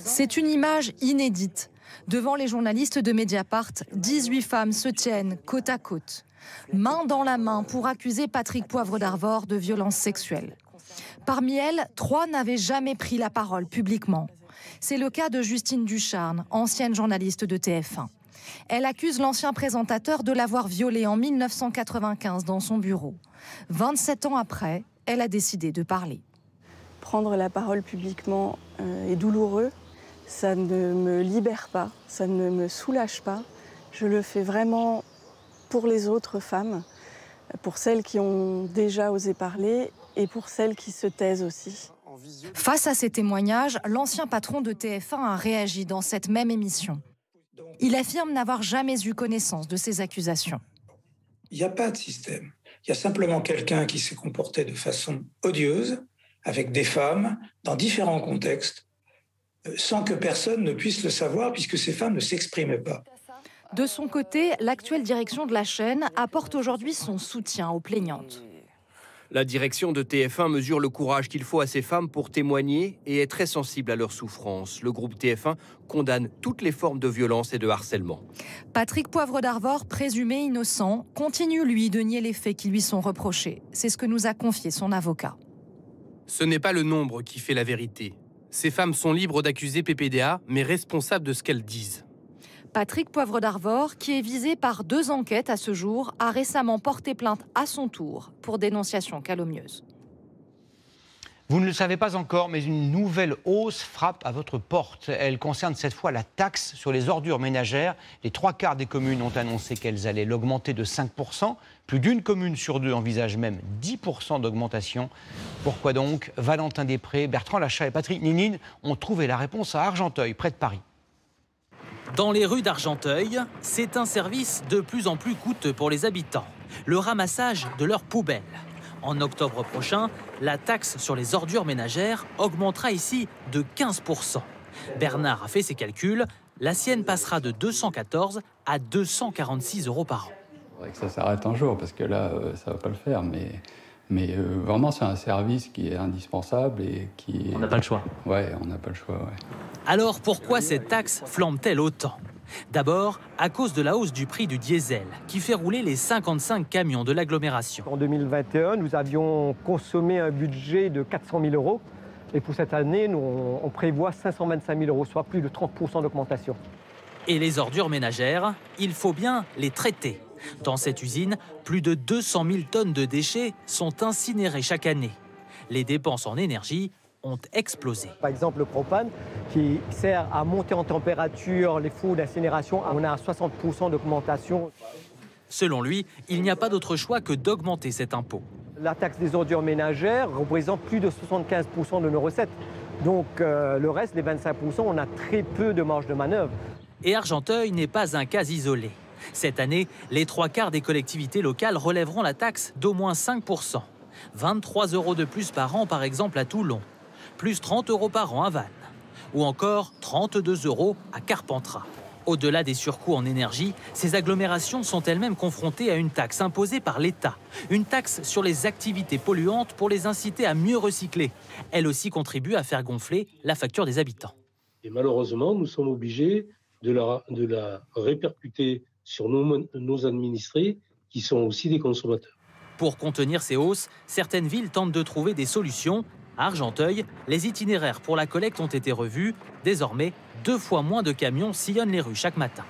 C'est une image inédite. Devant les journalistes de Mediapart, 18 femmes se tiennent côte à côte, main dans la main pour accuser Patrick Poivre d'Arvor de violences sexuelles. Parmi elles, 3 n'avaient jamais pris la parole publiquement. C'est le cas de Justine Ducharne, ancienne journaliste de TF1. Elle accuse l'ancien présentateur de l'avoir violée en 1995 dans son bureau. 27 ans après, elle a décidé de parler. Prendre la parole publiquement est douloureux. Ça ne me libère pas, ça ne me soulage pas. Je le fais vraiment pour les autres femmes, pour celles qui ont déjà osé parler et pour celles qui se taisent aussi. Face à ces témoignages, l'ancien patron de TF1 a réagi dans cette même émission. Il affirme n'avoir jamais eu connaissance de ces accusations. Il n'y a pas de système. Il y a simplement quelqu'un qui s'est comporté de façon odieuse avec des femmes dans différents contextes, sans que personne ne puisse le savoir, puisque ces femmes ne s'exprimaient pas. De son côté, l'actuelle direction de la chaîne apporte aujourd'hui son soutien aux plaignantes. La direction de TF1 mesure le courage qu'il faut à ces femmes pour témoigner et est très sensible à leur souffrance. Le groupe TF1 condamne toutes les formes de violence et de harcèlement. Patrick Poivre d'Arvor, présumé innocent, continue lui de nier les faits qui lui sont reprochés. C'est ce que nous a confié son avocat. Ce n'est pas le nombre qui fait la vérité. Ces femmes sont libres d'accuser PPDA, mais responsables de ce qu'elles disent. Patrick Poivre d'Arvor, qui est visé par 2 enquêtes à ce jour, a récemment porté plainte à son tour pour dénonciation calomnieuse. Vous ne le savez pas encore, mais une nouvelle hausse frappe à votre porte. Elle concerne cette fois la taxe sur les ordures ménagères. Les 3/4 des communes ont annoncé qu'elles allaient l'augmenter de 5%. Plus d'une commune sur 2 envisage même 10% d'augmentation. Pourquoi donc? Valentin Després, Bertrand Lachat et Patrick Ninine ont trouvé la réponse à Argenteuil, près de Paris. Dans les rues d'Argenteuil, c'est un service de plus en plus coûteux pour les habitants. Le ramassage de leurs poubelles. En octobre prochain, la taxe sur les ordures ménagères augmentera ici de 15%. Bernard a fait ses calculs. La sienne passera de 214 à 246 € par an. Il faudrait que ça s'arrête un jour, parce que là, ça ne va pas le faire. Mais vraiment, c'est un service qui est indispensable et qui... On n'a pas le choix. Ouais, on n'a pas le choix, ouais. Alors pourquoi cette taxe flambe-t-elle autant? D'abord, à cause de la hausse du prix du diesel, qui fait rouler les 55 camions de l'agglomération. En 2021, nous avions consommé un budget de 400 000 €. Et pour cette année, on prévoit 525 000 €, soit plus de 30% d'augmentation. Et les ordures ménagères, il faut bien les traiter. Dans cette usine, plus de 200 000 tonnes de déchets sont incinérées chaque année. Les dépenses en énergie ont explosé. Par exemple, le propane, qui sert à monter en température les fours d'incinération, on a 60% d'augmentation. Selon lui, il n'y a pas d'autre choix que d'augmenter cet impôt. La taxe des ordures ménagères représente plus de 75% de nos recettes. Donc le reste, les 25%, on a très peu de marge de manœuvre. Et Argenteuil n'est pas un cas isolé. Cette année, les 3/4 des collectivités locales relèveront la taxe d'au moins 5%. 23 € de plus par an, par exemple, à Toulon. Plus 30 € par an à Vannes. Ou encore 32 € à Carpentras. Au-delà des surcoûts en énergie, ces agglomérations sont elles-mêmes confrontées à une taxe imposée par l'État. Une taxe sur les activités polluantes pour les inciter à mieux recycler. Elle aussi contribue à faire gonfler la facture des habitants. Et malheureusement, nous sommes obligés de la répercuter sur nos administrés, qui sont aussi des consommateurs. Pour contenir ces hausses, certaines villes tentent de trouver des solutions. À Argenteuil, les itinéraires pour la collecte ont été revus. Désormais, 2 fois moins de camions sillonnent les rues chaque matin.